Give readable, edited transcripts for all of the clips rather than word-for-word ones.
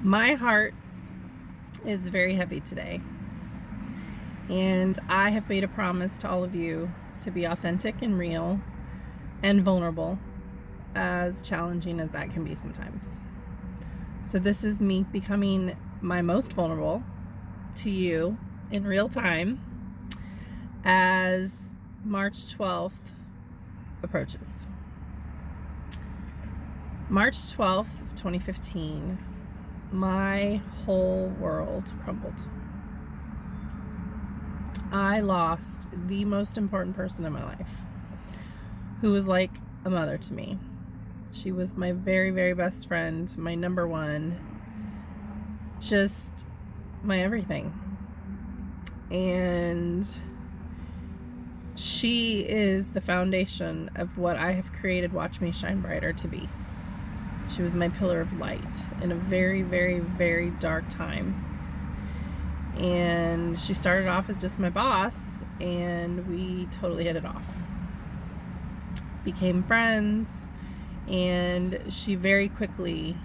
My heart is very heavy today, and I have made a promise to all of you to be authentic and real and vulnerable, as challenging as that can be sometimes. So this is me becoming my most vulnerable to you in real time as March 12th approaches. March 12th of 2015, my whole world crumbled. I lost the most important person in my life, who was like a mother to me. She was my very, very best friend, my number one, just my everything. And she is the foundation of what I have created Watch Me Shine Brighter to be. She was my pillar of light in a very, very, very dark time. And she started off as just my boss, and we totally hit it off. Became friends, and she very quickly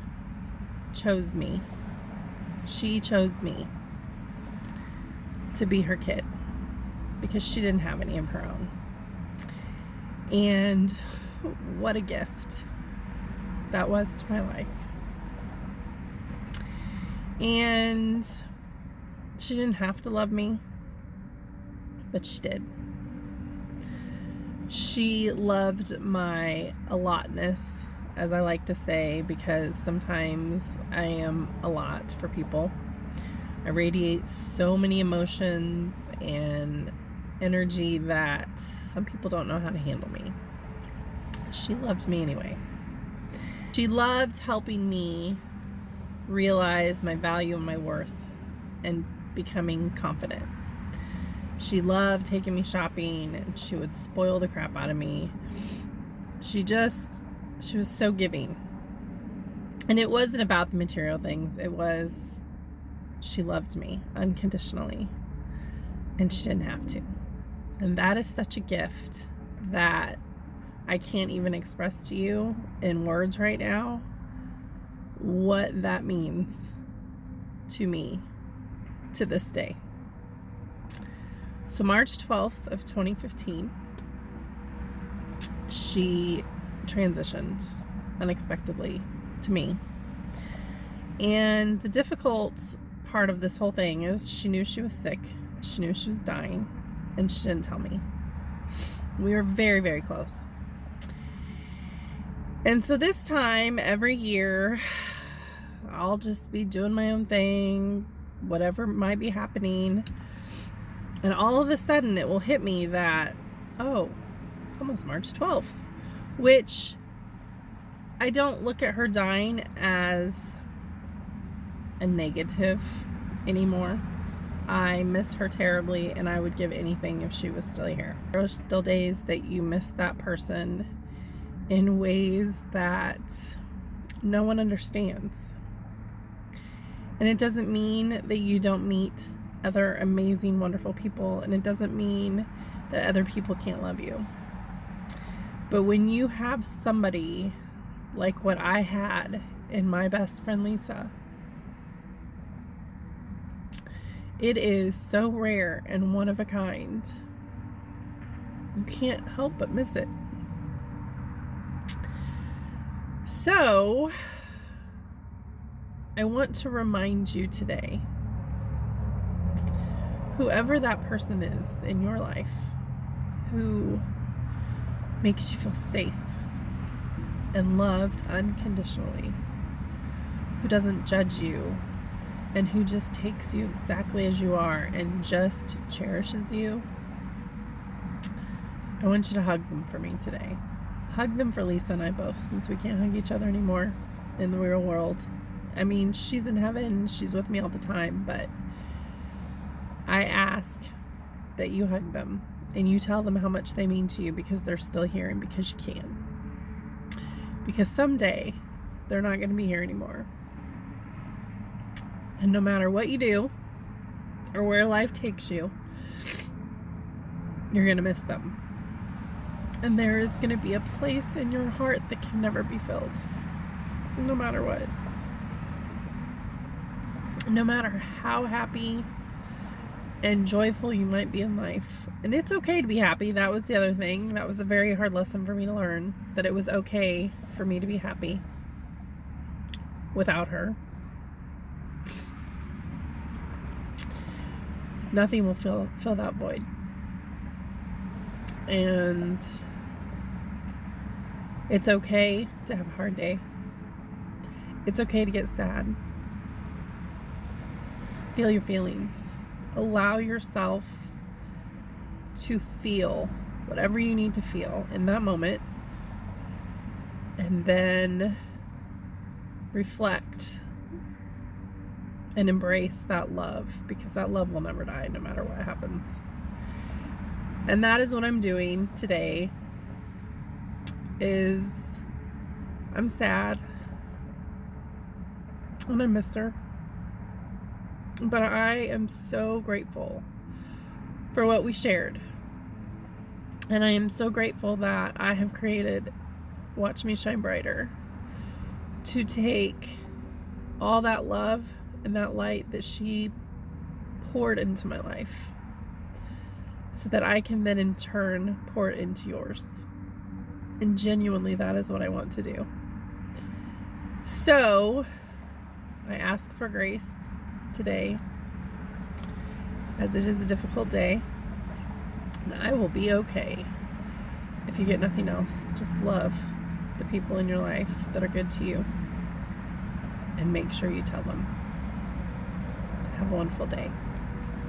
chose me. She chose me to be her kid because she didn't have any of her own. And what a gift that was to my life. And she didn't have to love me, but she did. She loved my a lotness, as I like to say, because sometimes I am a lot for people. I radiate so many emotions and energy that some people don't know how to handle me. She loved me anyway. She loved helping me realize my value and my worth and becoming confident. She loved taking me shopping, and she would spoil the crap out of me. She was so giving. And it wasn't about the material things. It was, she loved me unconditionally, and she didn't have to. And that is such a gift that I can't even express to you in words right now what that means to me to this day. So March 12th of 2015, she transitioned unexpectedly to me. And the difficult part of this whole thing is she knew she was sick, she knew she was dying, and she didn't tell me. We were very, very close. And so this time, every year, I'll just be doing my own thing, whatever might be happening. And all of a sudden, it will hit me that, oh, it's almost March 12th, which I don't look at her dying as a negative anymore. I miss her terribly, and I would give anything if she was still here. There are still days that you miss that person in ways that no one understands. And it doesn't mean that you don't meet other amazing, wonderful people, and it doesn't mean that other people can't love you. But when you have somebody like what I had in my best friend Leisa, it is so rare and one of a kind. You can't help but miss it. So, I want to remind you today, whoever that person is in your life who makes you feel safe and loved unconditionally, who doesn't judge you, and who just takes you exactly as you are and just cherishes you, I want you to hug them for me today. Hug them for Leisa and I both, since we can't hug each other anymore in the real world. I mean, she's in heaven, she's with me all the time, but I ask that you hug them and you tell them how much they mean to you, because they're still here and because you can. Because someday they're not going to be here anymore. And no matter what you do or where life takes you, you're going to miss them. And there is going to be a place in your heart that can never be filled, no matter what. no matter how happy and joyful you might be in life. And it's okay to be happy. That was the other thing. That was a very hard lesson for me to learn, that it was okay for me to be happy without her. Nothing will fill that void. And it's okay to have a hard day. It's okay to get sad. Feel your feelings. Allow yourself to feel whatever you need to feel in that moment, and then reflect and embrace that love, because that love will never die no matter what happens. And that is what I'm doing today. Is I'm sad and I miss her, but I am so grateful for what we shared. And I am so grateful that I have created Watch Me Shine Brighter to take all that love and that light that she poured into my life, so that I can then in turn pour it into yours. And genuinely, that is what I want to do. So I ask for grace today, as it is a difficult day, and I will be okay. If you get nothing else, just love the people in your life that are good to you, and make sure you tell them. Have a wonderful day.